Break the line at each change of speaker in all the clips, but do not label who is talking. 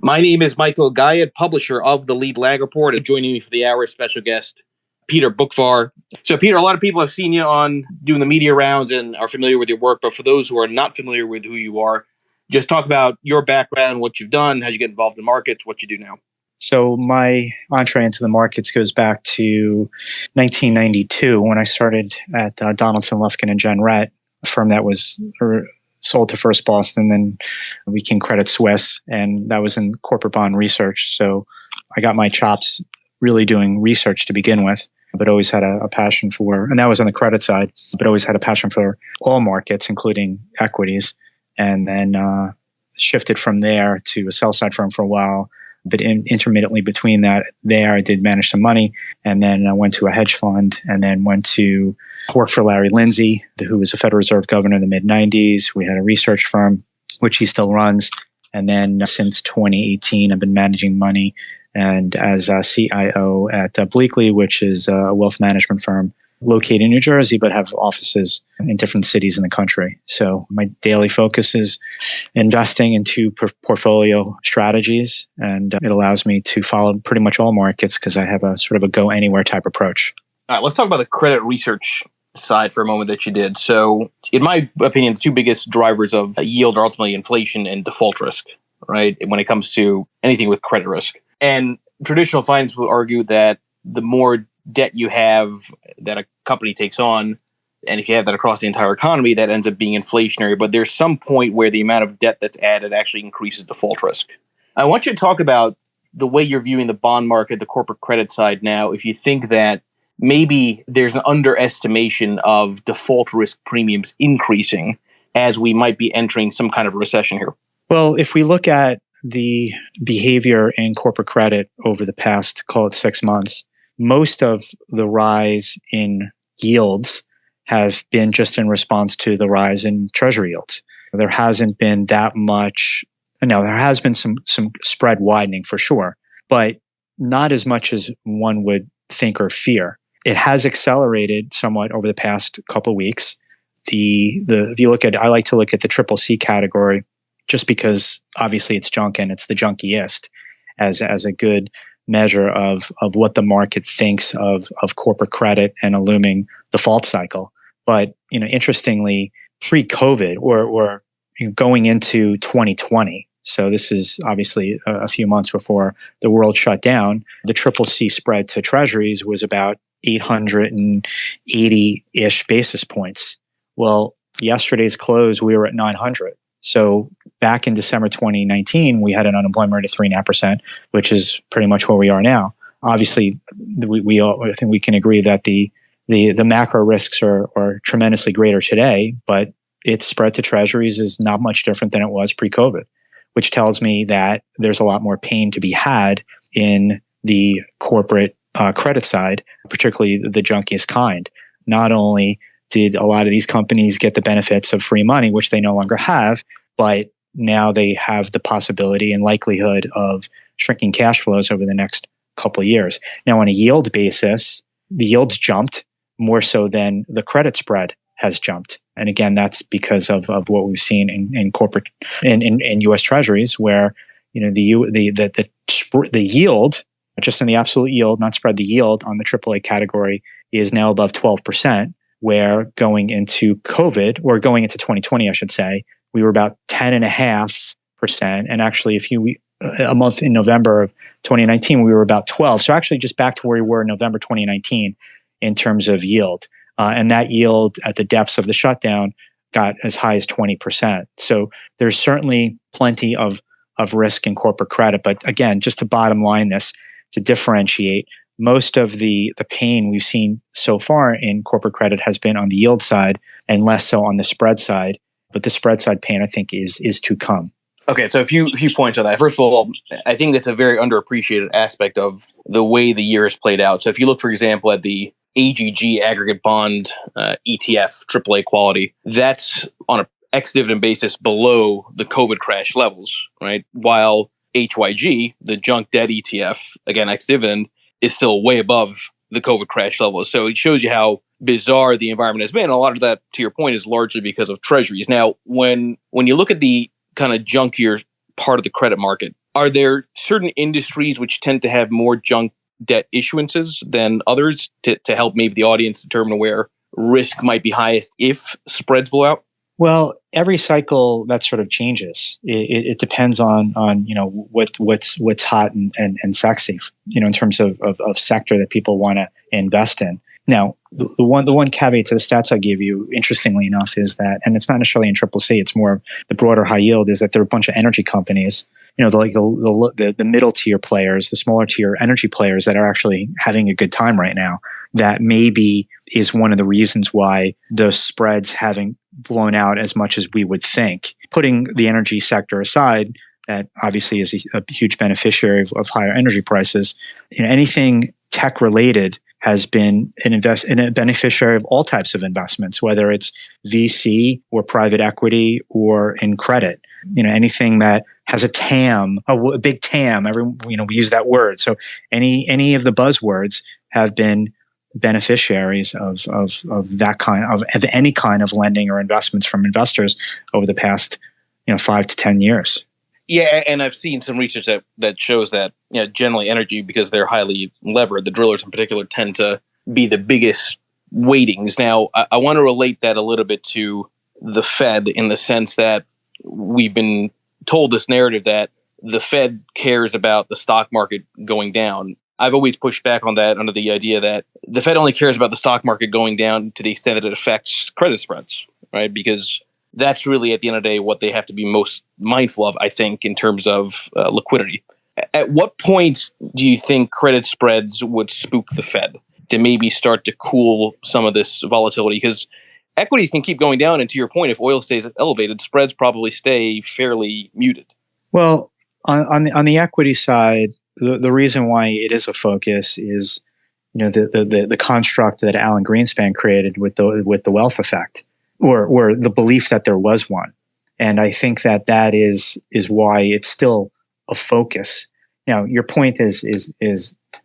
My name is Michael Guyot, publisher of the Lead Lag Report, and joining me for the hour is special guest Peter Boockvar. So, Peter, a lot of people have seen you on doing the media rounds and are familiar with your work, but for those who are not familiar with who you are, just talk about your background, what you've done, how you get involved in markets, what you do now.
So my entree into the markets goes back to 1992 when I started at Donaldson, Lufkin and Jenrette, a firm that was sold to First Boston, then became Credit Suisse, and that was in corporate bond research. So I got my chops really doing research to begin with, but always had a passion for, and that was on the credit side, but always had a passion for all markets, including equities, and then shifted from there to a sell-side firm for a while. But intermittently between that, I did manage some money, and then I went to a hedge fund, and then went to work for Larry Lindsay, who was a Federal Reserve governor in the mid-90s. We had a research firm, which he still runs. And then since 2018, I've been managing money and as a CIO at Bleakley, which is a wealth management firm located in New Jersey, but have offices in different cities in the country. So my daily focus is investing into portfolio strategies, and it allows me to follow pretty much all markets because I have a sort of a go anywhere type approach.
All right, let's talk about the credit research side for a moment that you did. So in my opinion, the two biggest drivers of yield are ultimately inflation and default risk, right? When it comes to anything with credit risk. And traditional finance will argue that the more debt you have that a company takes on, and if you have that across the entire economy, that ends up being inflationary. But there's some point where the amount of debt that's added actually increases default risk. I want you to talk about the way you're viewing the bond market, the corporate credit side now, if you think that maybe there's an underestimation of default risk premiums increasing as we might be entering some kind of recession here.
Well, if we look at the behavior in corporate credit over the past, call it 6 months, most of the rise in yields have been just in response to the rise in treasury yields. There hasn't been that much. Now, there has been some spread widening for sure, but not as much as one would think or fear. It has accelerated somewhat over the past couple of weeks. If you look at, I like to look at the triple C category, just because obviously it's junk and it's the junkiest as a good measure of what the market thinks of corporate credit and a looming default cycle. But interestingly, pre-COVID or going into 2020, so this is obviously a few months before the world shut down, the triple C spread to treasuries was about 880-ish basis points. Well, yesterday's close, we were at 900. So back in December 2019, we had an unemployment rate of 3.5%, which is pretty much where we are now. Obviously, we all, I think we can agree that the macro risks are tremendously greater today, but its spread to treasuries is not much different than it was pre-COVID, which tells me that there's a lot more pain to be had in the corporate credit side, particularly the junkiest kind. Not only did a lot of these companies get the benefits of free money, which they no longer have, but now they have the possibility and likelihood of shrinking cash flows over the next couple of years. Now, on a yield basis, the yields jumped more so than the credit spread has jumped. And again, that's because of what we've seen in corporate in U.S. Treasuries, where the yield, just in the absolute yield, not spread, the yield on the AAA category is now above 12%. Where going into COVID, or going into 2020, I should say, we were about 10.5%. And actually, a month in November of 2019, we were about 12. So actually just back to where we were in November 2019 in terms of yield. And that yield at the depths of the shutdown got as high as 20%. So there's certainly plenty of risk in corporate credit. But again, just to bottom line this, to differentiate, most of the pain we've seen so far in corporate credit has been on the yield side and less so on the spread side. But the spread side pain, I think, is to come.
Okay, so a few points on that. First of all, I think that's a very underappreciated aspect of the way the year has played out. So if you look, for example, at the AGG aggregate bond ETF, AAA quality, that's on an ex-dividend basis below the COVID crash levels, right? While HYG, the junk debt ETF, again, ex-dividend, is still way above the COVID crash levels. So it shows you how bizarre the environment has been. And a lot of that, to your point, is largely because of treasuries. Now, when you look at the kind of junkier part of the credit market, Are there certain industries which tend to have more junk debt issuances than others to help maybe the audience determine where risk might be highest if spreads blow out?
Well, every cycle that sort of changes. It depends on what's hot and sexy, in terms of sector that people want to invest in. Now, the one caveat to the stats I gave you, interestingly enough, is that, and it's not necessarily in triple C, it's more the broader high yield, is that there are a bunch of energy companies, the middle tier players, the smaller tier energy players that are actually having a good time right now. That maybe is one of the reasons why the spreads haven't blown out as much as we would think. Putting the energy sector aside, that obviously is a huge beneficiary of higher energy prices. Anything tech related has been a beneficiary of all types of investments, whether it's VC or private equity or in credit. Anything that has a TAM, a big TAM. We use that word. So any of the buzzwords have been beneficiaries of that kind of any kind of lending or investments from investors over the past 5 to 10 years.
Yeah, and I've seen some research that shows that generally energy, because they're highly levered, the drillers in particular tend to be the biggest weightings. Now, I want to relate that a little bit to the Fed, in the sense that we've been told this narrative that the Fed cares about the stock market going down. I've always pushed back on that under the idea that the Fed only cares about the stock market going down to the extent that it affects credit spreads, right? Because that's really, at the end of the day, what they have to be most mindful of, I think, in terms of liquidity. At what point do you think credit spreads would spook the Fed to maybe start to cool some of this volatility? Because equities can keep going down, and to your point, if oil stays elevated, spreads probably stay fairly muted.
Well, on the equity side, the reason why it is a focus is the construct that Alan Greenspan created with the wealth effect, or the belief that there was one. And I think that is why it's still a focus. Now, your point is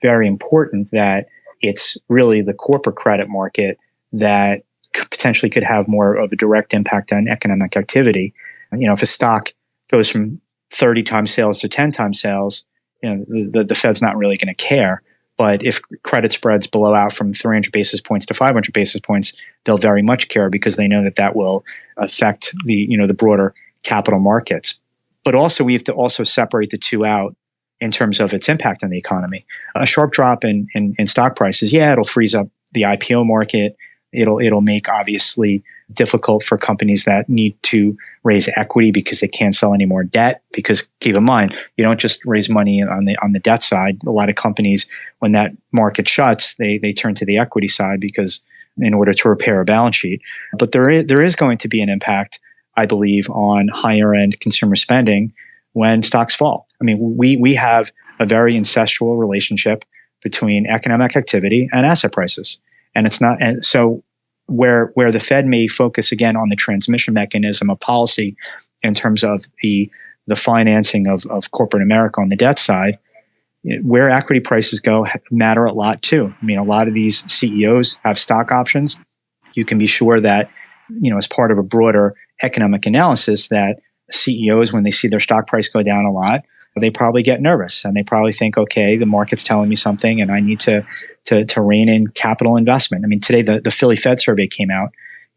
very important, that it's really the corporate credit market that potentially could have more of a direct impact on economic activity. If a stock goes from 30 times sales to 10 times sales, the Fed's not really going to care. But if credit spreads blow out from 300 basis points to 500 basis points, they'll very much care, because they know that will affect the broader capital markets. But also, we have to also separate the two out in terms of its impact on the economy. A sharp drop in stock prices, it'll freeze up the IPO market. It'll make, obviously, difficult for companies that need to raise equity because they can't sell any more debt. Because keep in mind, you don't just raise money on the debt side. A lot of companies, when that market shuts, they turn to the equity side, because in order to repair a balance sheet. But there is going to be an impact, I believe, on higher end consumer spending when stocks fall. I mean, we have a very incestual relationship between economic activity and asset prices. And it's not, and so where the Fed may focus again on the transmission mechanism of policy in terms of the financing of corporate America on the debt side, where equity prices go matter a lot too. I mean, a lot of these CEOs have stock options. You can be sure that, as part of a broader economic analysis, that CEOs, when they see their stock price go down a lot, they probably get nervous, and they probably think, okay, the market's telling me something, and I need to rein in capital investment. I mean, today the Philly Fed survey came out,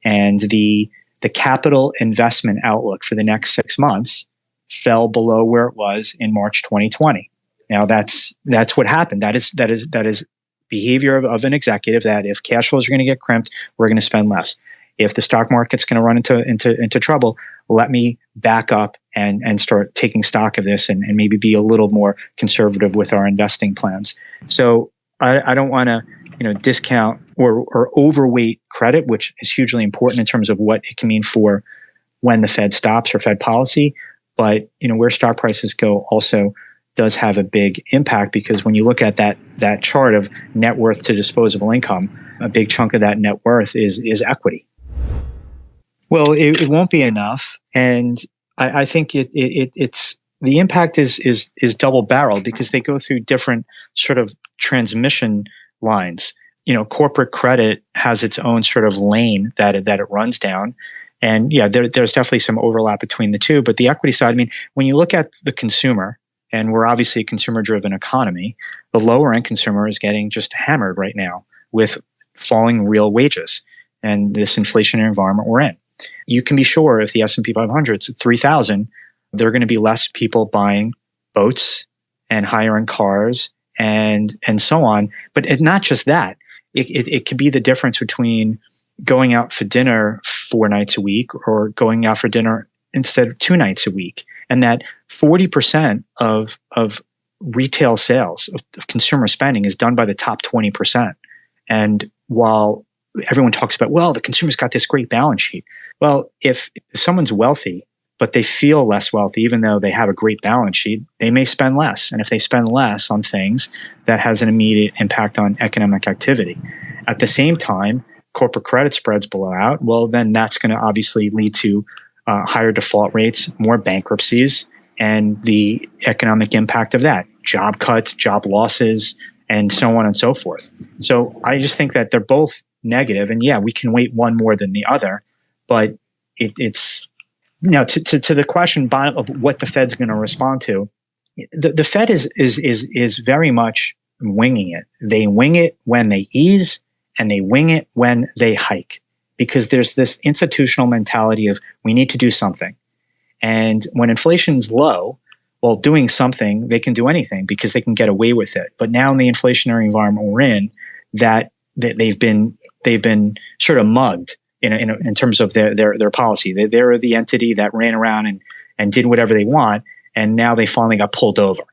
and the capital investment outlook for the next 6 months fell below where it was in March 2020. Now that's what happened. That is behavior of an executive, that if cash flows are going to get crimped, we're going to spend less. If the stock market's going to run into trouble, let me back up and start taking stock of this, and maybe be a little more conservative with our investing plans. So I don't want to discount or overweight credit, which is hugely important in terms of what it can mean for when the Fed stops or Fed policy. But where stock prices go also does have a big impact, because when you look at that chart of net worth to disposable income, a big chunk of that net worth is equity. Well, it won't be enough, and I think it's the impact is double barreled, because they go through different sort of transmission lines. Corporate credit has its own sort of lane that it runs down, and there's definitely some overlap between the two. But the equity side, I mean, when you look at the consumer and we're obviously a consumer-driven economy, the lower-end consumer is getting just hammered right now with falling real wages and this inflationary environment we're in. You can be sure if the S&P 500 is at 3,000, there are going to be less people buying boats and higher-end cars and so on. But not just that. It could be the difference between going out for dinner 4 nights a week or going out for dinner instead of 2 nights a week. And that 40% of retail sales, of consumer spending, is done by the top 20%. And while everyone talks about, well, the consumer's got this great balance sheet. Well, if someone's wealthy, but they feel less wealthy, even though they have a great balance sheet, they may spend less. And if they spend less on things, that has an immediate impact on economic activity. At the same time, corporate credit spreads blow out. Well, then that's going to obviously lead to higher default rates, more bankruptcies, and the economic impact of that, job cuts, job losses, and so on and so forth. So I just think that they're both negative. And yeah, we can weight one more than the other, but it's to the question of what the Fed's going to respond to. The Fed is very much winging it. They wing it when they ease, and they wing it when they hike, because there's this institutional mentality of we need to do something. And when inflation's low, well, doing something, they can do anything because they can get away with it. But now in the inflationary environment we're in, that they've been sort of mugged in terms of their policy. They're the entity that ran around and did whatever they want, and now they finally got pulled over.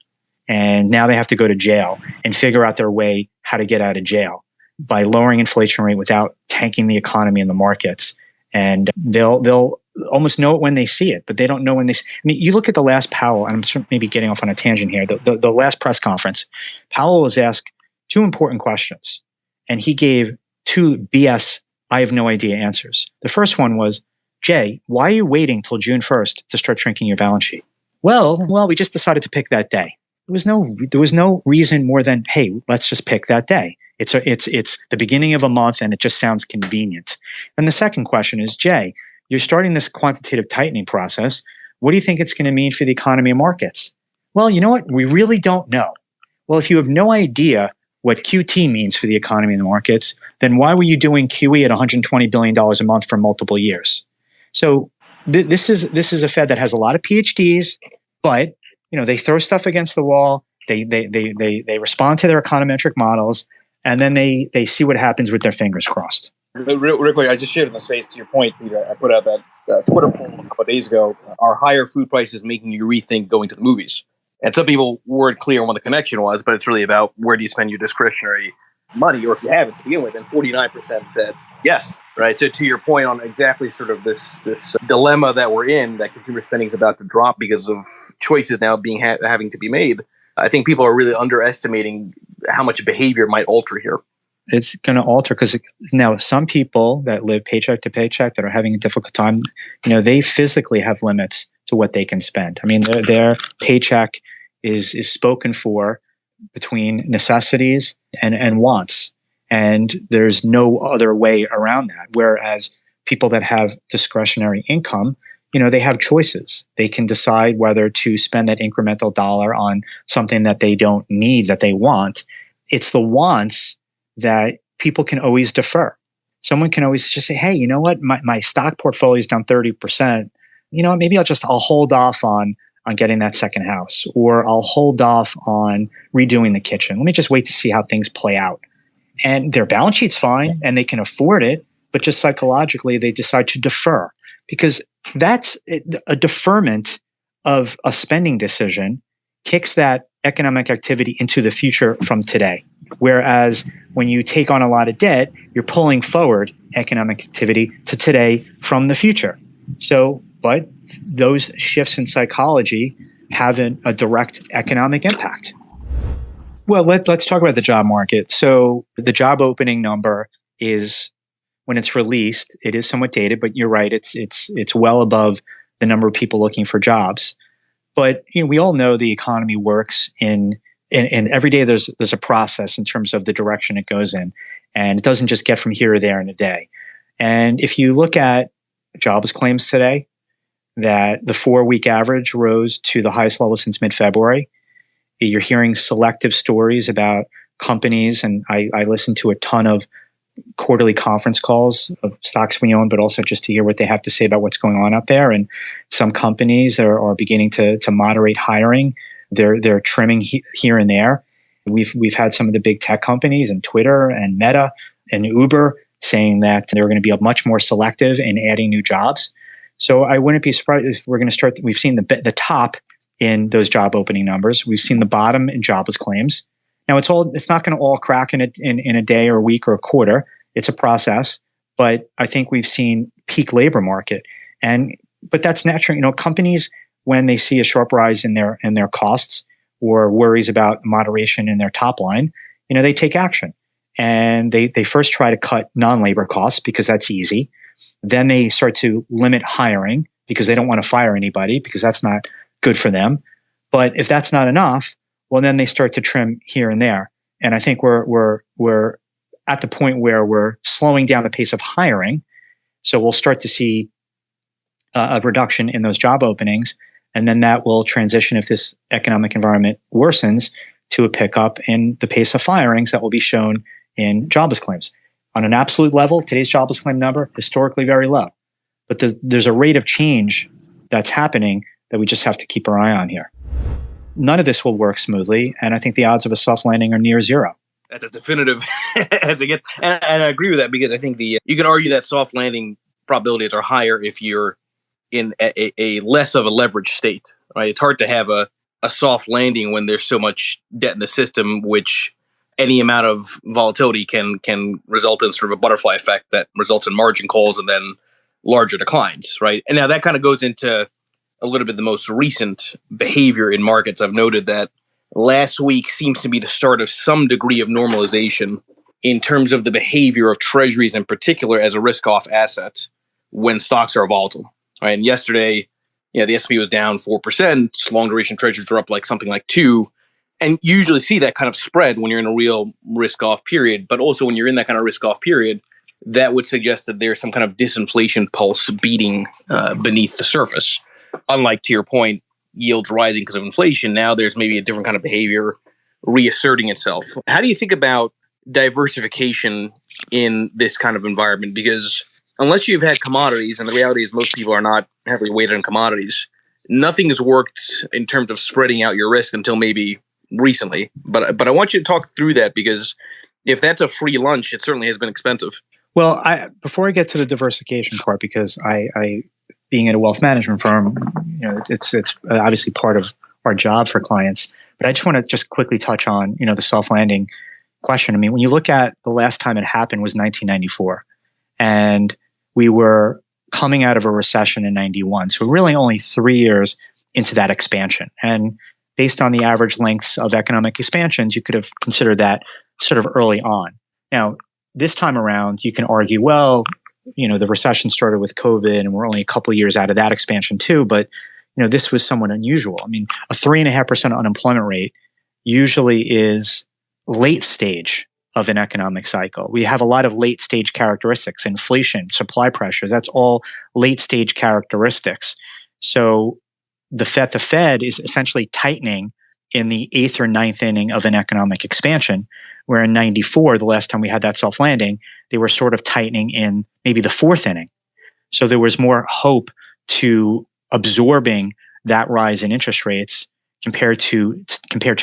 And now they have to go to jail and figure out their way how to get out of jail by lowering inflation rate without tanking the economy and the markets. And they'll almost know it when they see it, but they don't know when they see. I mean, you look at the last Powell, and I'm maybe getting off on a tangent here, the last press conference, Powell was asked 2 important questions, and he gave 2 BS, I have no idea answers. The first one was, Jay, why are you waiting till June 1st to start shrinking your balance sheet? Well, we just decided to pick that day. There was no reason more than, hey, let's just pick that day. It's the beginning of a month, and it just sounds convenient. And the second question is, Jay, you're starting this quantitative tightening process. What do you think it's going to mean for the economy and markets? Well, you know what? We really don't know. Well, if you have no idea what QT means for the economy and the markets, then why were you doing QE at $120 billion a month for multiple years? So this is a Fed that has a lot of PhDs, but they throw stuff against the wall. They respond to their econometric models, and then they see what happens with their fingers crossed.
Real quick, I just shared in the space to your point, Peter. I put out that Twitter poll a couple of days ago. Are higher food prices making you rethink going to the movies? And some people weren't clear on what the connection was, but it's really about where do you spend your discretionary money, or if you have it to begin with. And 49% said yes, right? So to your point on exactly sort of this dilemma that we're in, that consumer spending is about to drop because of choices now being having to be made. I think people are really underestimating how much behavior might alter here.
It's going to alter because now some people that live paycheck to paycheck that are having a difficult time, they physically have limits to what they can spend. I mean, their paycheck is spoken for between necessities and wants, and there's no other way around that. Whereas people that have discretionary income, they have choices. They can decide whether to spend that incremental dollar on something that they don't need, that they want. It's the wants that people can always defer. Someone can always just say, hey, you know what? My stock portfolio is down 30%. Maybe I'll hold off on getting that second house, or I'll hold off on redoing the kitchen. Let me just wait to see how things play out. And their balance sheet's fine and they can afford it, but just psychologically they decide to defer, because that's a deferment of a spending decision kicks that economic activity into the future from today. Whereas when you take on a lot of debt, you're pulling forward economic activity to today from the future. But those shifts in psychology have a direct economic impact. Well, let's talk about the job market. So the job opening number is, when it's released, it is somewhat dated, but you're right, it's well above the number of people looking for jobs. But we all know the economy works in every day there's a process in terms of the direction it goes in, and it doesn't just get from here or there in a day. And if you look at jobs claims today, that the 4-week average rose to the highest level since mid-February. You're hearing selective stories about companies, and I listen to a ton of quarterly conference calls of stocks we own, but also just to hear what they have to say about what's going on out there. And some companies are beginning to moderate hiring. They're trimming here and there. We've had some of the big tech companies and Twitter and Meta and Uber saying that they're going to be much more selective in adding new jobs. So I wouldn't be surprised if we're going to start. We've seen the top in those job opening numbers. We've seen the bottom in jobless claims. Now it's not going to all crack in a day or a week or a quarter. It's a process, but I think we've seen peak labor market, but that's natural. Companies, when they see a sharp rise in their costs or worries about moderation in their top line, they take action, and they first try to cut non-labor costs because that's easy. Then they start to limit hiring because they don't want to fire anybody because that's not good for them. But if that's not enough, well, then they start to trim here and there. And I think we're at the point where we're slowing down the pace of hiring. So we'll start to see a reduction in those job openings. And then that will transition, if this economic environment worsens, to a pickup in the pace of firings that will be shown in jobless claims. On an absolute level, today's jobless claim number, historically very low. But there's a rate of change that's happening that we just have to keep our eye on here. None of this will work smoothly, and I think the odds of a soft landing are near zero.
That's as definitive as it gets. And I agree with that, because I think you can argue that soft landing probabilities are higher if you're in a less of a leveraged state, right? It's hard to have a soft landing when there's so much debt in the system, which any amount of volatility can result in sort of a butterfly effect that results in margin calls and then larger declines, right? And now that kind of goes into a little bit the most recent behavior in markets. I've noted that last week seems to be the start of some degree of normalization in terms of the behavior of treasuries in particular as a risk-off asset when stocks are volatile. Right? And yesterday, the S&P was down 4%. Long-duration treasuries were up something like 2%. And you usually see that kind of spread when you're in a real risk-off period. But also when you're in that kind of risk-off period, that would suggest that there's some kind of disinflation pulse beating beneath the surface. Unlike, to your point, yields rising because of inflation, now there's maybe a different kind of behavior reasserting itself. How do you think about diversification in this kind of environment? Because unless you've had commodities, and the reality is most people are not heavily weighted on commodities, nothing has worked in terms of spreading out your risk until maybe recently. But I want you to talk through that, because if that's a free lunch, it certainly has been expensive.
Well, before I get to the diversification part, because I being at a wealth management firm, it's obviously part of our job for clients. But I just want to just quickly touch on, the soft landing question. I mean, when you look at the last time it happened was 1994, and we were coming out of a recession in 91. So we're really only 3 years into that expansion. And based on the average lengths of economic expansions, you could have considered that sort of early on. Now, this time around, you can argue, well, the recession started with COVID and we're only a couple of years out of that expansion too. But, this was somewhat unusual. I mean, a 3.5% unemployment rate usually is late stage of an economic cycle. We have a lot of late stage characteristics, inflation, supply pressures. That's all late stage characteristics. So the Fed is essentially tightening in the 8th or 9th inning of an economic expansion, where in 94, the last time we had that soft landing, they were sort of tightening in maybe the 4th inning. So there was more hope to absorbing that rise in interest rates compared to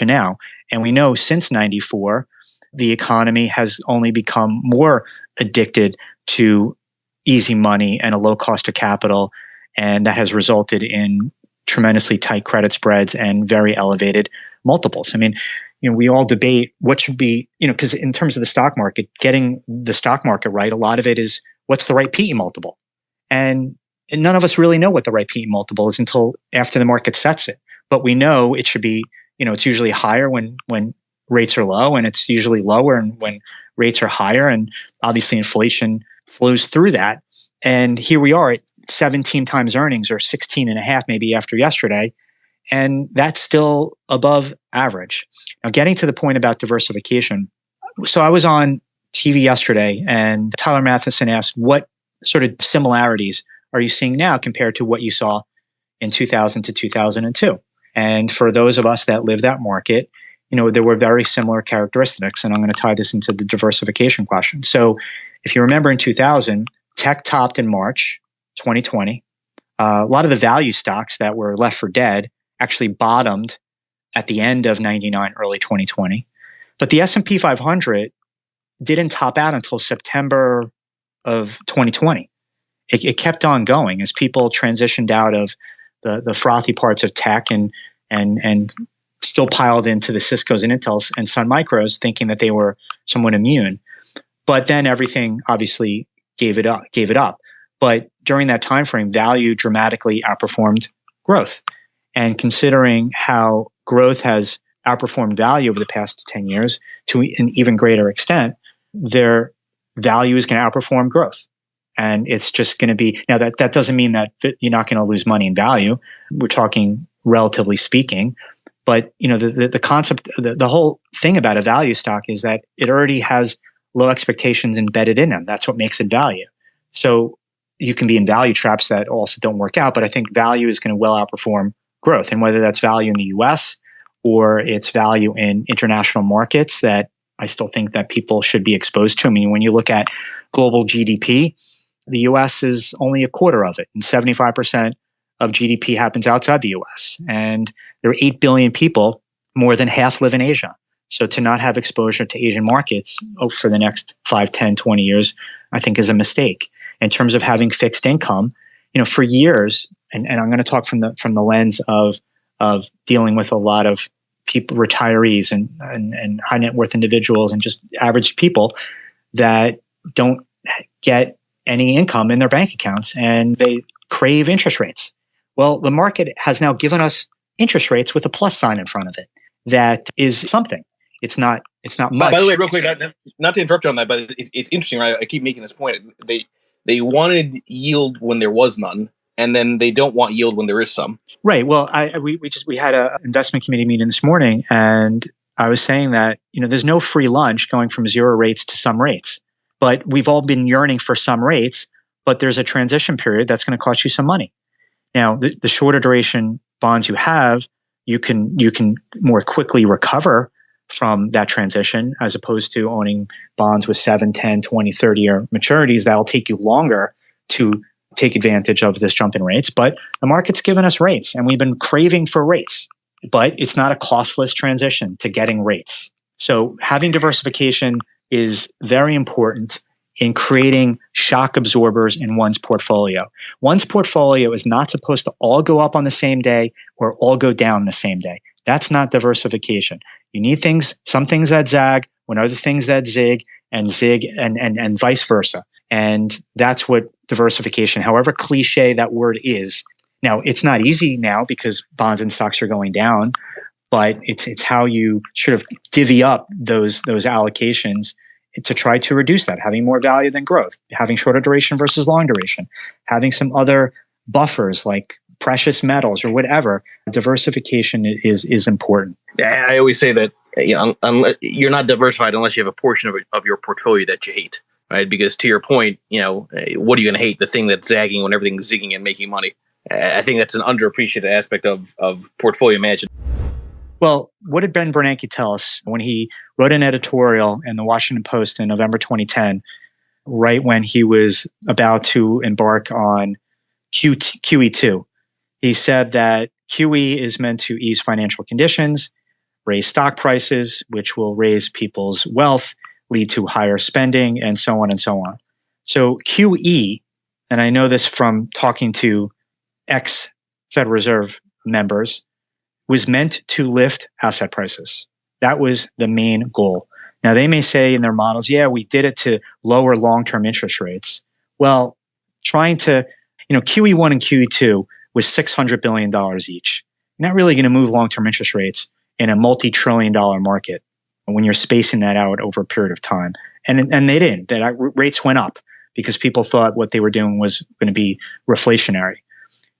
now. And we know since 94, the economy has only become more addicted to easy money and a low cost of capital. And that has resulted in tremendously tight credit spreads and very elevated multiples. I mean, we all debate what should be, because in terms of the stock market, getting the stock market right, a lot of it is what's the right PE multiple. And none of us really know what the right PE multiple is until after the market sets it. But we know it should be, it's usually higher when rates are low, and it's usually lower when rates are higher. And obviously inflation flows through that. And here we are at 17 times earnings, or 16 and a half maybe after yesterday. And that's still above average. Now, getting to the point about diversification. So I was on TV yesterday, and Tyler Matheson asked, what sort of similarities are you seeing now compared to what you saw in 2000 to 2002? And for those of us that live that market, there were very similar characteristics. And I'm going to tie this into the diversification question. So if you remember in 2000, tech topped in March 2020. A lot of the value stocks that were left for dead actually bottomed at the end of 99, early 2020. But the S&P 500 didn't top out until September of 2020. It kept on going as people transitioned out of the frothy parts of tech and still piled into the Ciscos and Intels and Sun Micros, thinking that they were somewhat immune. But then everything obviously gave it up. But during that time frame, value dramatically outperformed growth. And considering how growth has outperformed value over the past 10 years to an even greater extent, their value is going to outperform growth. And it's just going to be, now that doesn't mean that you're not going to lose money in value. We're talking relatively speaking. But the concept, the whole thing about a value stock is that it already has low expectations embedded in them. That's what makes it value. So you can be in value traps that also don't work out. But I think value is going to well outperform growth. And whether that's value in the US or it's value in international markets that I still think that people should be exposed to. I mean, when you look at global GDP, the US is only a quarter of it, and 75% of GDP happens outside the US. And there are 8 billion people, more than half live in Asia. So to not have exposure to Asian markets for the next 5, 10, 20 years, I think is a mistake. In terms of having fixed income, for years, and I'm going to talk from the lens of dealing with a lot of people, retirees and high net worth individuals and just average people that don't get any income in their bank accounts and they crave interest rates. Well, the market has now given us interest rates with a plus sign in front of it. That is something. It's not much.
By the way, real quick, not to interrupt you on that, but it's interesting, right? I keep making this point. They wanted yield when there was none, and then they don't want yield when there is some.
Right. Well, we had an investment committee meeting this morning, and I was saying that there's no free lunch going from zero rates to some rates, but we've all been yearning for some rates. But there's a transition period that's going to cost you some money. Now, the shorter duration bonds you have, you can more quickly recover from that transition as opposed to owning bonds with 7, 10, 20, 30-year maturities. That'll take you longer to take advantage of this jump in rates. But the market's given us rates, and we've been craving for rates. But it's not a costless transition to getting rates. So having diversification is very important in creating shock absorbers in one's portfolio. One's portfolio is not supposed to all go up on the same day or all go down the same day. That's not diversification. You need some things that zag when other things that zig and vice versa. And that's what diversification, however cliche that word is. Now, it's not easy now because bonds and stocks are going down, but it's how you sort of divvy up those allocations to try to reduce that, having more value than growth, having shorter duration versus long duration, having some other buffers like precious metals or whatever. Diversification is important.
I always say that you're not diversified unless you have a portion of your portfolio that you hate, right? Because to your point, what are you going to hate? The thing that's zagging when everything's zigging and making money. I think that's an underappreciated aspect of portfolio management.
Well, what did Ben Bernanke tell us when he wrote an editorial in the Washington Post in November 2010, right when he was about to embark on QE2? He said that QE is meant to ease financial conditions, raise stock prices, which will raise people's wealth, lead to higher spending, and so on and so on. So QE, and I know this from talking to ex-Federal Reserve members, was meant to lift asset prices. That was the main goal. Now, they may say in their models, yeah, we did it to lower long-term interest rates. Well, trying to, QE1 and QE2 was $600 billion each. You're not really going to move long-term interest rates in a multi-trillion-dollar market when you're spacing that out over a period of time. And they didn't. Rates went up because people thought what they were doing was going to be reflationary.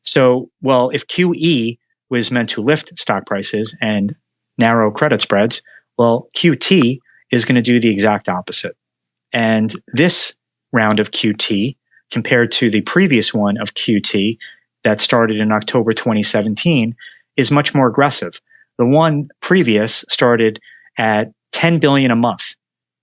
So, well, if QE was meant to lift stock prices and narrow credit spreads, well, QT is going to do the exact opposite. And this round of QT, compared to the previous one of QT that started in October 2017, is much more aggressive. The one previous started at $10 billion a month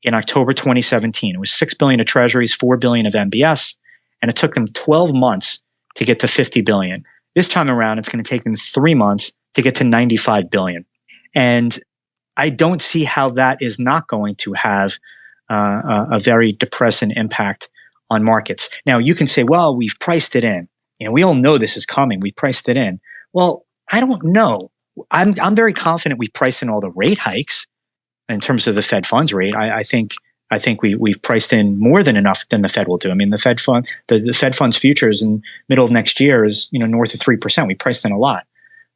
in October 2017. It was $6 billion of treasuries, $4 billion of MBS, and it took them 12 months to get to $50 billion. This time around, it's going to take them 3 months to get to $95 billion. And I don't see how that is not going to have a very depressing impact on markets. Now, you can say, well, we've priced it in. We all know this is coming. We priced it in. Well, I don't know. I'm very confident we've priced in all the rate hikes in terms of the Fed funds rate. I think we've priced in more than enough than the Fed will do. I mean, the Fed funds futures in middle of next year is north of 3%. We priced in a lot,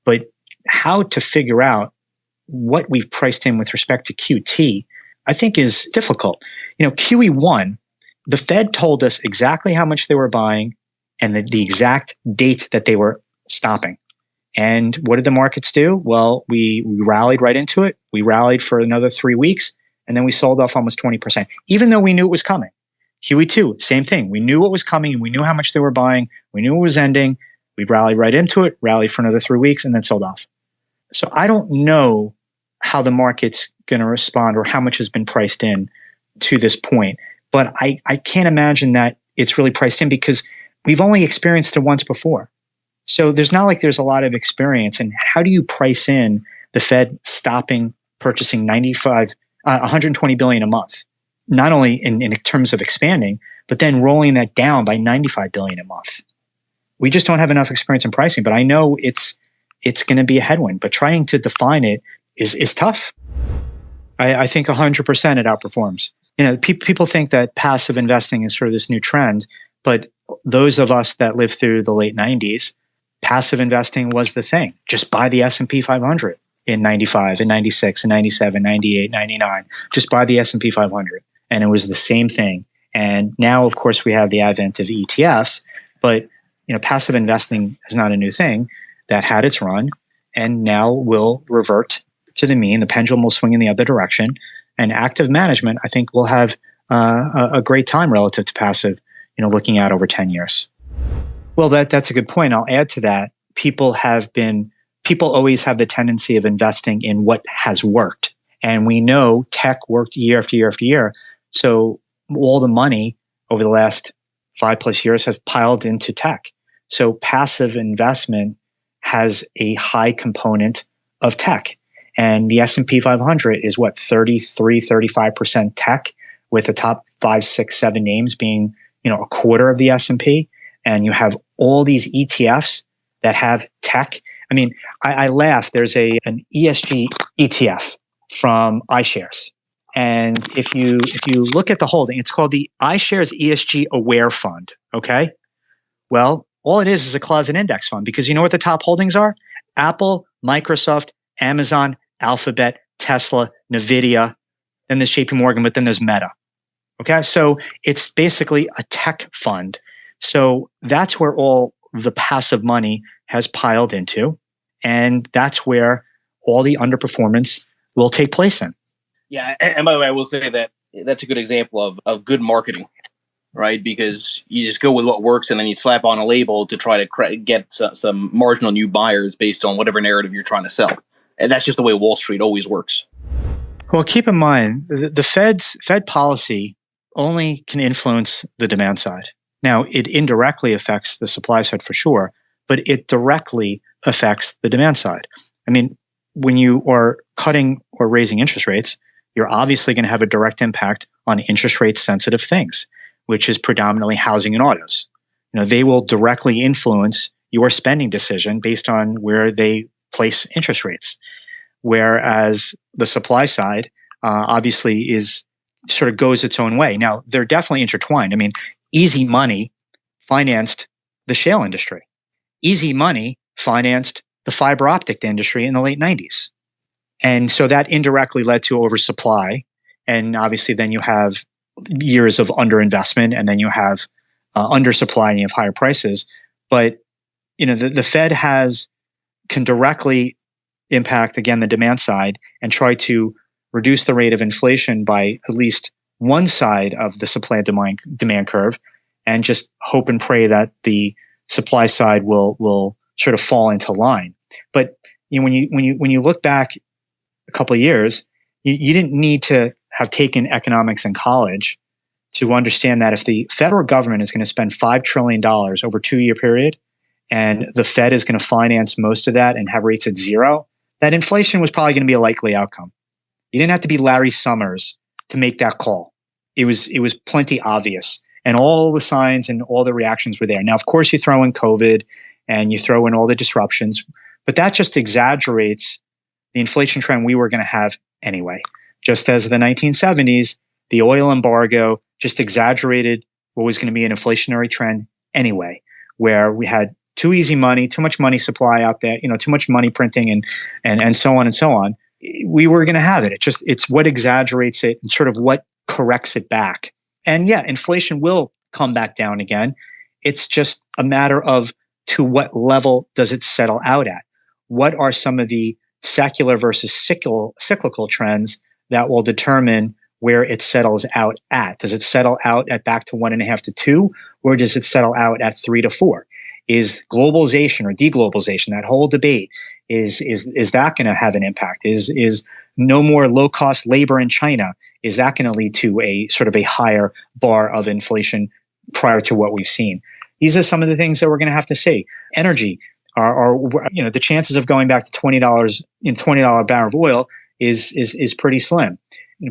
but how to figure out what we've priced in with respect to QT, I think is difficult. QE1, the Fed told us exactly how much they were buying and the exact date that they were stopping. And what did the markets do? Well, we rallied right into it. We rallied for another 3 weeks, and then we sold off almost 20%, even though we knew it was coming. QE2, same thing. We knew what was coming, and we knew how much they were buying. We knew it was ending. We rallied right into it, rallied for another 3 weeks, and then sold off. So I don't know how the market's going to respond or how much has been priced in to this point. But I can't imagine that it's really priced in because we've only experienced it once before. So there's not like there's a lot of experience. And how do you price in the Fed stopping purchasing 120 billion a month, not only in terms of expanding, but then rolling that down by 95 billion a month? We just don't have enough experience in pricing, but I know it's going to be a headwind, but trying to define it is tough. I think 100% it outperforms. People think that passive investing is sort of this new trend, but those of us that lived through the late 90s, passive investing was the thing. Just buy the S&P 500 in 95, in 96, in 97, 98, 99. Just buy the S&P 500. And it was the same thing. And now, of course, we have the advent of ETFs, but passive investing is not a new thing. That had its run and now will revert to the mean. The pendulum will swing in the other direction. And active management, I think, will have a great time relative to passive, looking out over 10 years. Well, that's a good point. I'll add to that. People always have the tendency of investing in what has worked. And we know tech worked year after year after year. So all the money over the last 5+ years has piled into tech. So passive investment has a high component of tech. And the S&P 500 is 35% tech, with the top 5, 6, 7 names being, a quarter of the S&P. And you have all these ETFs that have tech. I mean, I laugh. There's an ESG ETF from iShares. And if you look at the holding, it's called the iShares ESG Aware Fund. Okay. Well, all it is a closet index fund, because you know what the top holdings are? Apple, Microsoft, Amazon, Alphabet, Tesla, NVIDIA, then there's JP Morgan, but then there's Meta. Okay, so it's basically a tech fund. So that's where all the passive money has piled into. And that's where all the underperformance will take place in.
Yeah, and by the way, I will say that that's a good example of good marketing, right? Because you just go with what works and then you slap on a label to try to get some marginal new buyers based on whatever narrative you're trying to sell. And that's just the way Wall Street always works.
Well, keep in mind, the Fed policy only can influence the demand side. Now, it indirectly affects the supply side for sure, but it directly affects the demand side. I mean, when you are cutting or raising interest rates, you're obviously going to have a direct impact on interest rate sensitive things, which is predominantly housing and autos. They will directly influence your spending decision based on where they place interest rates. Whereas the supply side obviously is sort of goes its own way. Now, they're definitely intertwined. I mean, easy money financed the shale industry. Easy money financed the fiber optic industry in the late 90s. And so that indirectly led to oversupply. And obviously then you have years of underinvestment, and then you have undersupply and you have higher prices. But the Fed can directly impact, again, the demand side and try to reduce the rate of inflation by at least one side of the supply and demand curve, and just hope and pray that the supply side will sort of fall into line. But when you look back a couple of years, you didn't need to have taken economics in college to understand that if the federal government is going to spend $5 trillion over a 2-year period, and the Fed is going to finance most of that and have rates at zero, that inflation was probably going to be a likely outcome. You didn't have to be Larry Summers to make that call. It was plenty obvious. And all the signs and all the reactions were there. Now, of course, you throw in COVID and you throw in all the disruptions, but that just exaggerates the inflation trend we were going to have anyway. Just as the 1970s, the oil embargo just exaggerated what was going to be an inflationary trend anyway, where we had too easy money, too much money supply out there, too much money printing and so on and so on. We were going to have it. It's what exaggerates it and sort of what corrects it back. And yeah, inflation will come back down again. It's just a matter of to what level does it settle out at? What are some of the secular versus cyclical trends that will determine where it settles out at? Does it settle out at back to 1.5 to 2, or does it settle out at 3 to 4? Is globalization or deglobalization, that whole debate, is that going to have an impact? Is no more low cost labor in China? Is that going to lead to a sort of a higher bar of inflation prior to what we've seen? These are some of the things that we're going to have to see. Energy, are the chances of going back to $20 in $20 barrel of oil is pretty slim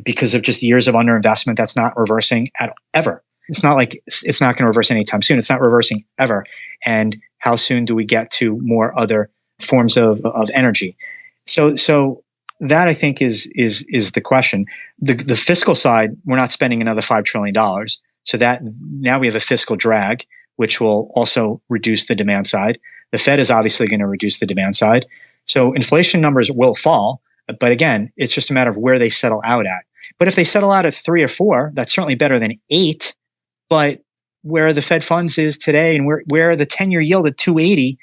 because of just years of underinvestment that's not reversing ever. It's not like it's not going to reverse anytime soon. It's not reversing ever. And how soon do we get to more other forms of energy? So that I think is the question. The fiscal side, we're not spending another $5 trillion. So that now we have a fiscal drag, which will also reduce the demand side. The Fed is obviously going to reduce the demand side. So inflation numbers will fall. But again, it's just a matter of where they settle out at. But if they settle out at 3 or 4, that's certainly better than 8. But where the Fed funds is today and where the 10-year yield at 280,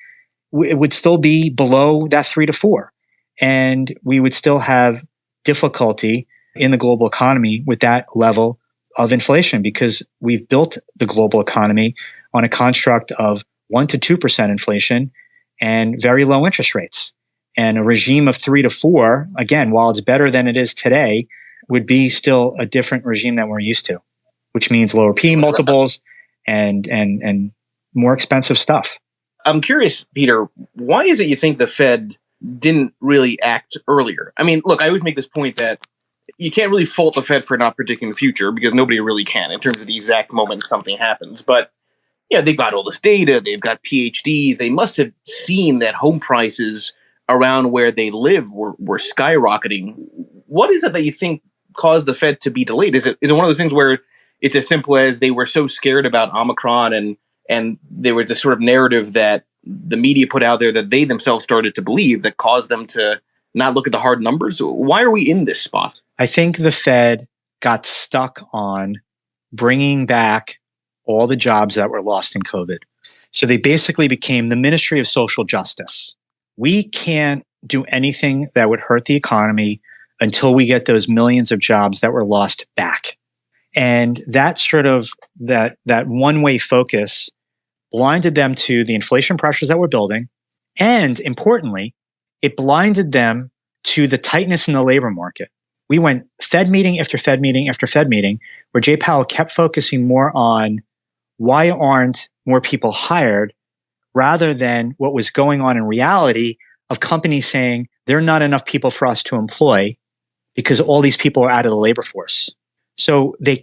it would still be below that 3 to 4. And we would still have difficulty in the global economy with that level of inflation because we've built the global economy on a construct of 1 to 2% inflation and very low interest rates. And a regime of 3 to 4, again, while it's better than it is today, would be still a different regime than we're used to, which means lower P multiples and more expensive stuff.
I'm curious, Peter, why is it you think the Fed didn't really act earlier? I mean, look, I always make this point that you can't really fault the Fed for not predicting the future because nobody really can in terms of the exact moment something happens. But yeah, they've got all this data, they've got PhDs, they must have seen that home prices around where they live were skyrocketing. What is it that you think caused the Fed to be delayed? Is it one of those things where it's as simple as they were so scared about Omicron and there was this sort of narrative that the media put out there that they themselves started to believe that caused them to not look at the hard numbers? Why are we in this spot?
I think the Fed got stuck on bringing back all the jobs that were lost in COVID. So they basically became the Ministry of Social Justice. We can't do anything that would hurt the economy until we get those millions of jobs that were lost back. And that sort of that one-way focus blinded them to the inflation pressures that we're building. And importantly, it blinded them to the tightness in the labor market. We went Fed meeting after Fed meeting after Fed meeting, where Jay Powell kept focusing more on why aren't more people hired rather than what was going on in reality of companies saying there are not enough people for us to employ because all these people are out of the labor force. So they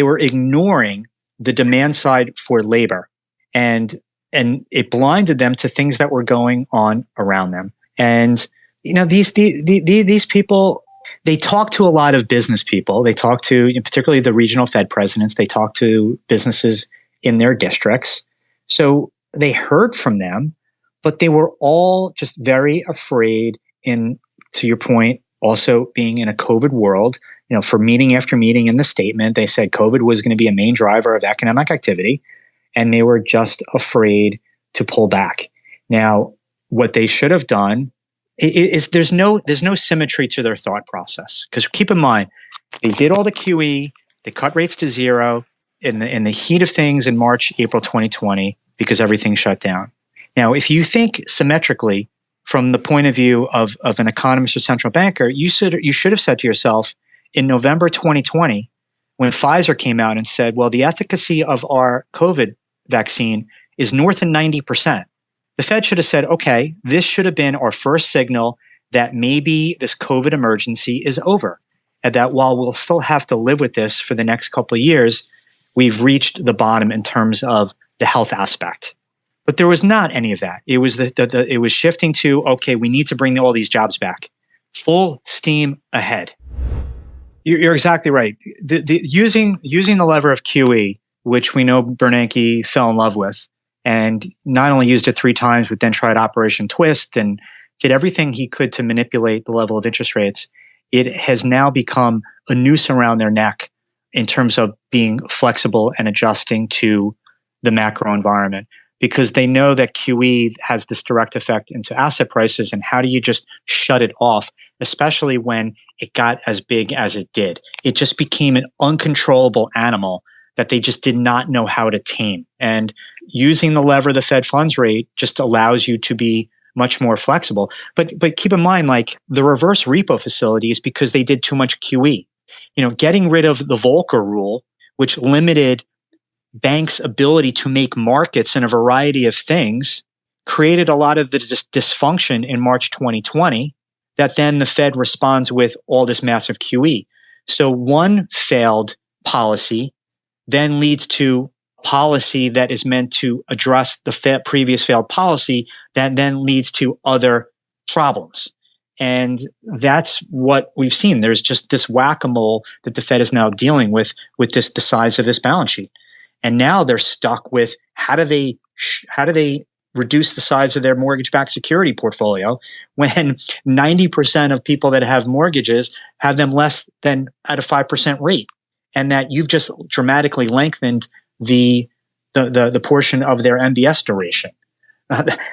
were ignoring the demand side for labor, and it blinded them to things that were going on around them. And these people, they talk to a lot of business people. They talk to particularly the regional Fed presidents. They talk to businesses in their districts. So they heard from them, but they were all just very afraid to your point, also being in a COVID world. For meeting after meeting in the statement, they said COVID was going to be a main driver of economic activity, and they were just afraid to pull back. Now, what they should have done is there's no symmetry to their thought process. Because keep in mind, they did all the QE, they cut rates to zero in the heat of things in March, April 2020, because everything shut down. Now, if you think symmetrically, from the point of view of an economist or central banker, you should have said to yourself in November 2020, when Pfizer came out and said, well, the efficacy of our COVID vaccine is north of 90%. The Fed should have said, okay, this should have been our first signal that maybe this COVID emergency is over, and that while we'll still have to live with this for the next couple of years, we've reached the bottom in terms of the health aspect. But there was not any of that. It was it was shifting to, okay, we need to bring all these jobs back. Full steam ahead. You're exactly right. Using the lever of QE, which we know Bernanke fell in love with, and not only used it 3 times, but then tried Operation Twist and did everything he could to manipulate the level of interest rates, it has now become a noose around their neck in terms of being flexible and adjusting to the macro environment, because they know that QE has this direct effect into asset prices. And how do you just shut it off, especially when it got as big as it did? It just became an uncontrollable animal that they just did not know how to tame. And using the lever of the Fed funds rate just allows you to be much more flexible. But keep in mind, like the reverse repo facility is because they did too much QE. Getting rid of the Volcker rule, which limited banks' ability to make markets in a variety of things, created a lot of the dysfunction in March 2020 that then the Fed responds with all this massive QE. So one failed policy then leads to policy that is meant to address the previous failed policy that then leads to other problems. And that's what we've seen. There's just this whack-a-mole that the Fed is now dealing with the size of this balance sheet. And now they're stuck with how do they reduce the size of their mortgage-backed security portfolio when 90% of people that have mortgages have them less than at a 5% rate, and that you've just dramatically lengthened the portion of their MBS duration.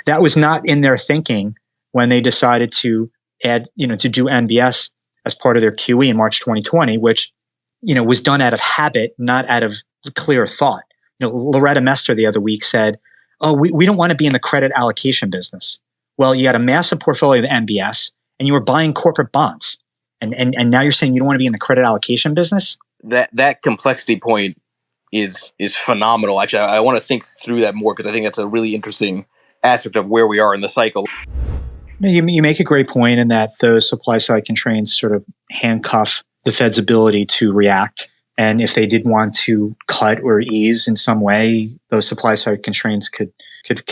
That was not in their thinking when they decided to add, to do MBS as part of their QE in March 2020, which, was done out of habit, not out of clear thought. Loretta Mester the other week said, oh, we don't want to be in the credit allocation business. Well, you got a massive portfolio of MBS and you were buying corporate bonds. And now you're saying you don't want to be in the credit allocation business?
That complexity point is phenomenal. Actually, I want to think through that more because I think that's a really interesting aspect of where we are in the cycle.
You make a great point in that those supply side constraints sort of handcuff the Fed's ability to react. And if they did want to cut or ease in some way, those supply side constraints can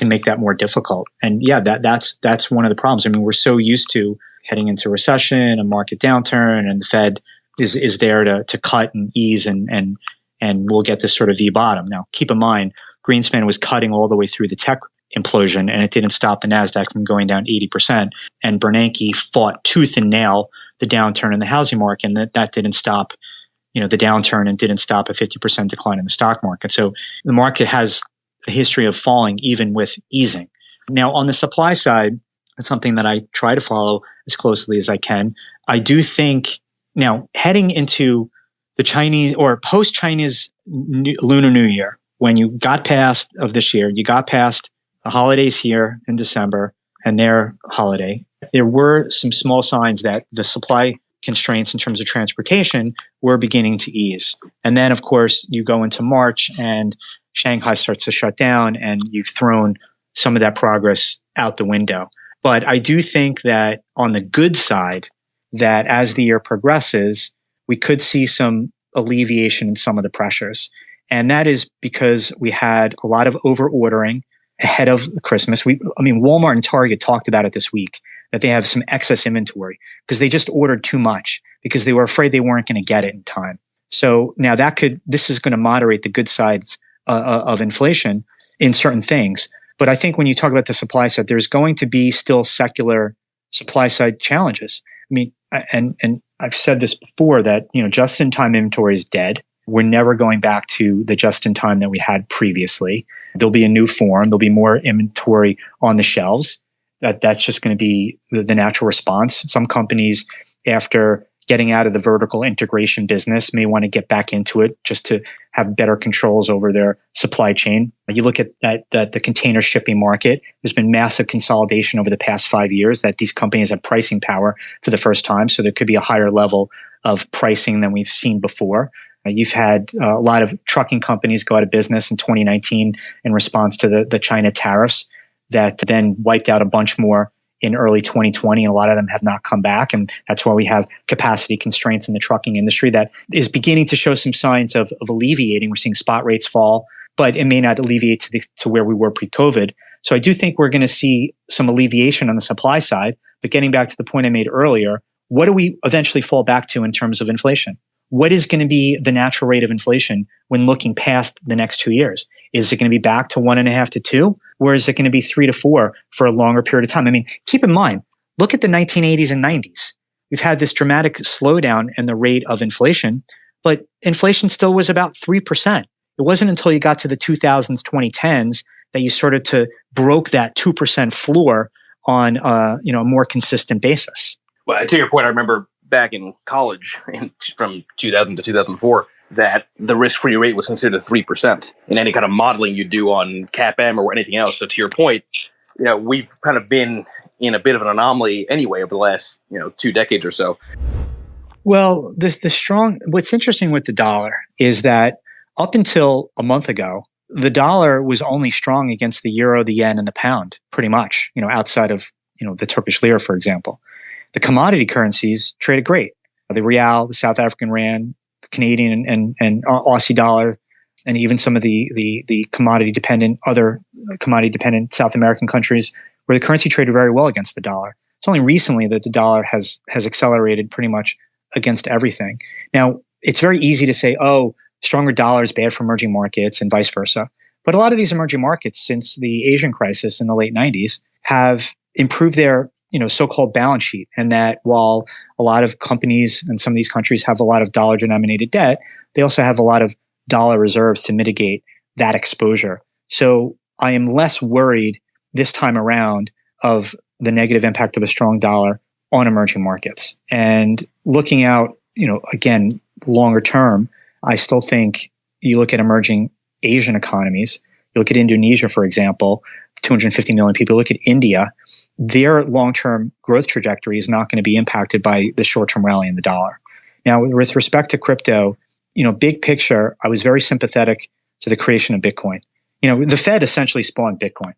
make that more difficult. And yeah, that's one of the problems. I mean, we're so used to heading into recession, a market downturn, and the Fed is there to cut and ease and we'll get this sort of V bottom. Now, keep in mind, Greenspan was cutting all the way through the tech implosion, and it didn't stop the NASDAQ from going down 80%. And Bernanke fought tooth and nail the downturn in the housing market, and that didn't stop the downturn and didn't stop a 50% decline in the stock market. So the market has a history of falling even with easing. Now, on the supply side, it's something that I try to follow as closely as I can. I do think now heading into the Chinese or post-Chinese Lunar New Year, when you got past of this year, you got past the holidays here in December and their holiday, there were some small signs that the supply constraints in terms of transportation were beginning to ease. And then, of course, you go into March and Shanghai starts to shut down and you've thrown some of that progress out the window. But I do think that on the good side, that as the year progresses, we could see some alleviation in some of the pressures. And that is because we had a lot of over ordering ahead of Christmas. Walmart and Target talked about it this week, that they have some excess inventory because they just ordered too much because they were afraid they weren't going to get it in time. So now this is going to moderate the good sides of inflation in certain things. But I think when you talk about the supply side, there's going to be still secular supply side challenges. I mean, and I've said this before that, just-in-time inventory is dead. We're never going back to the just-in-time that we had previously. There'll be a new form. There'll be more inventory on the shelves. That's just going to be the natural response. Some companies, after getting out of the vertical integration business, may want to get back into it just to have better controls over their supply chain. You look at the container shipping market, there's been massive consolidation over the past 5 years that these companies have pricing power for the first time. So there could be a higher level of pricing than we've seen before. You've had a lot of trucking companies go out of business in 2019 in response to the China tariffs that then wiped out a bunch more in early 2020. A lot of them have not come back. And that's why we have capacity constraints in the trucking industry that is beginning to show some signs of alleviating. We're seeing spot rates fall, but it may not alleviate to where we were pre-COVID. So I do think we're going to see some alleviation on the supply side. But getting back to the point I made earlier, what do we eventually fall back to in terms of inflation? What is going to be the natural rate of inflation when looking past the next 2 years? Is it going to be back to 1.5 to 2? Or is it going to be 3 to 4 for a longer period of time? I mean, keep in mind, look at the 1980s and 90s. We've had this dramatic slowdown in the rate of inflation, but inflation still was about 3%. It wasn't until you got to the 2000s, 2010s that you started to broke that 2% floor on a more consistent basis.
Well, to your point, I remember back in college from 2000 to 2004 that the risk-free rate was considered 3% in any kind of modeling you do on CAPM or anything else. So to your point, we've kind of been in a bit of an anomaly anyway over the last 2 decades or so.
Well, what's interesting with the dollar is that up until a month ago, the dollar was only strong against the euro, the yen, and the pound, pretty much, outside of the Turkish lira, for example. The commodity currencies traded great. The real, the South African rand, the Canadian and Aussie dollar, and even some of the other commodity dependent South American countries where the currency traded very well against the dollar. It's only recently that the dollar has accelerated pretty much against everything. Now, it's very easy to say, oh, stronger dollar is bad for emerging markets and vice versa. But a lot of these emerging markets since the Asian crisis in the late 90s have improved their so-called balance sheet. And that while a lot of companies and some of these countries have a lot of dollar-denominated debt, they also have a lot of dollar reserves to mitigate that exposure. So I am less worried this time around of the negative impact of a strong dollar on emerging markets. And looking out, again, longer term, I still think you look at emerging Asian economies, you look at Indonesia, for example, 250 million people, look at India, their long-term growth trajectory is not going to be impacted by the short-term rally in the dollar. Now, with respect to crypto, big picture, I was very sympathetic to the creation of Bitcoin. The Fed essentially spawned Bitcoin.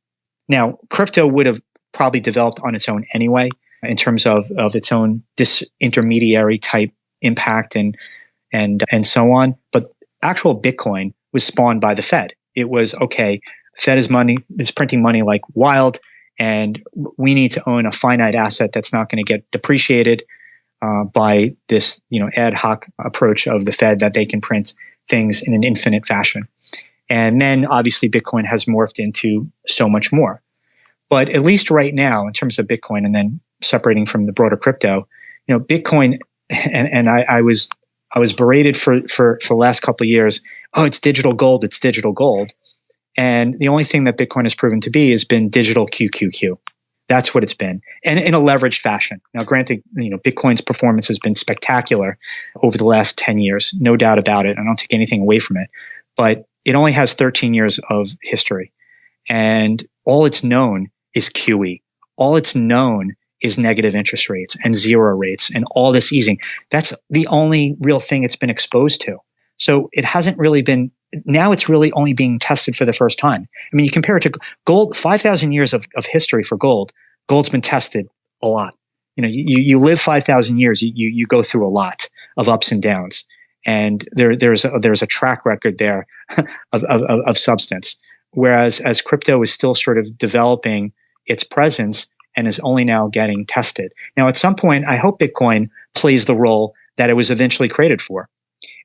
Now, crypto would have probably developed on its own anyway in terms of its own disintermediary type impact and so on. But actual Bitcoin was spawned by the Fed. It was, okay, Fed is printing money like wild, and we need to own a finite asset that's not going to get depreciated by this ad hoc approach of the Fed that they can print things in an infinite fashion. And then obviously Bitcoin has morphed into so much more. But at least right now, in terms of Bitcoin, and then separating from the broader crypto, Bitcoin, and I was berated for the last couple of years. Oh, it's digital gold. It's digital gold. And the only thing that Bitcoin has proven to be has been digital QQQ. That's what it's been, and in a leveraged fashion. Now, granted, Bitcoin's performance has been spectacular over the last 10 years, no doubt about it. I don't take anything away from it, but it only has 13 years of history, and all it's known is QE. All it's known is negative interest rates and zero rates and all this easing. That's the only real thing it's been exposed to. So it hasn't really been. Now it's really only being tested for the first time. I mean, you compare it to gold, 5,000 years of history for gold. Gold's been tested a lot. You live 5,000 years, you go through a lot of ups and downs. And there's a track record there of substance. Whereas as crypto is still sort of developing its presence and is only now getting tested. Now, at some point, I hope Bitcoin plays the role that it was eventually created for,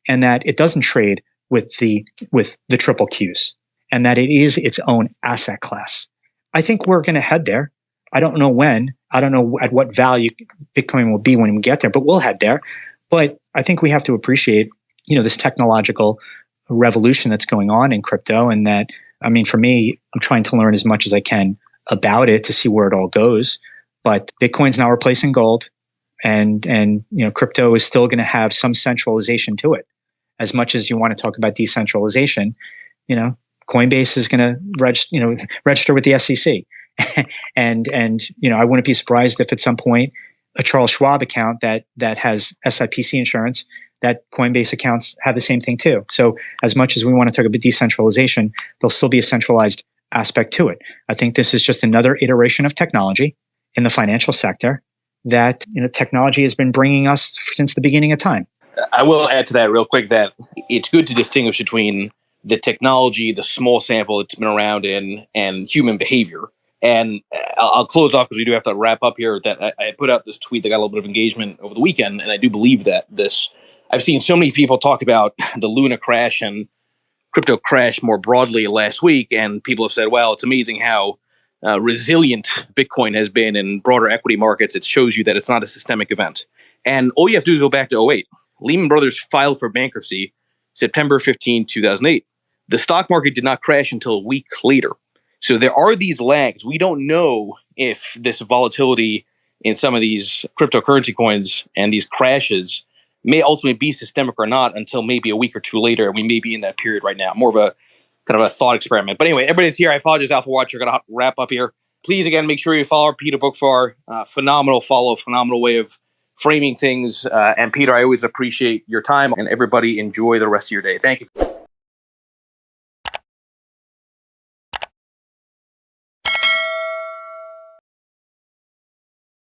and that it doesn't trade with the triple Qs, and that it is its own asset class. I think we're going to head there. I don't know when. I don't know at what value Bitcoin will be when we get there, but we'll head there. But I think we have to appreciate, this technological revolution that's going on in crypto, and that, I mean, for me, I'm trying to learn as much as I can about it to see where it all goes. But Bitcoin's now replacing gold, and crypto is still going to have some centralization to it. as much as you want to talk about decentralization, Coinbase is going to register with the SEC. and I wouldn't be surprised if at some point a Charles Schwab account that has SIPC insurance, that Coinbase accounts have the same thing too. So as much as we want to talk about decentralization, there'll still be a centralized aspect to it. I think this is just another iteration of technology in the financial sector that technology has been bringing us since the beginning of time.
I will add to that real quick that it's good to distinguish between the technology, the small sample it's been around in, and human behavior. And I'll close off because we do have to wrap up here. That I put out this tweet that got a little bit of engagement over the weekend, and I do believe that I've seen so many people talk about the Luna crash and crypto crash more broadly last week, and people have said, well, it's amazing how resilient Bitcoin has been in broader equity markets. It shows you that it's not a systemic event. And all you have to do is go back to 2008. Lehman Brothers filed for bankruptcy September 15, 2008. The stock market did not crash until a week later. So there are these lags. We don't know if this volatility in some of these cryptocurrency coins and these crashes may ultimately be systemic or not until maybe a week or two later. We may be in that period right now. More of a kind of a thought experiment. But anyway, everybody's here. I apologize, Alpha Watch. You're going to wrap up here. Please, again, make sure you follow Peter Boockvar. Phenomenal follow, phenomenal way of framing things. And Peter, I always appreciate your time. And everybody enjoy the rest of your day. Thank you.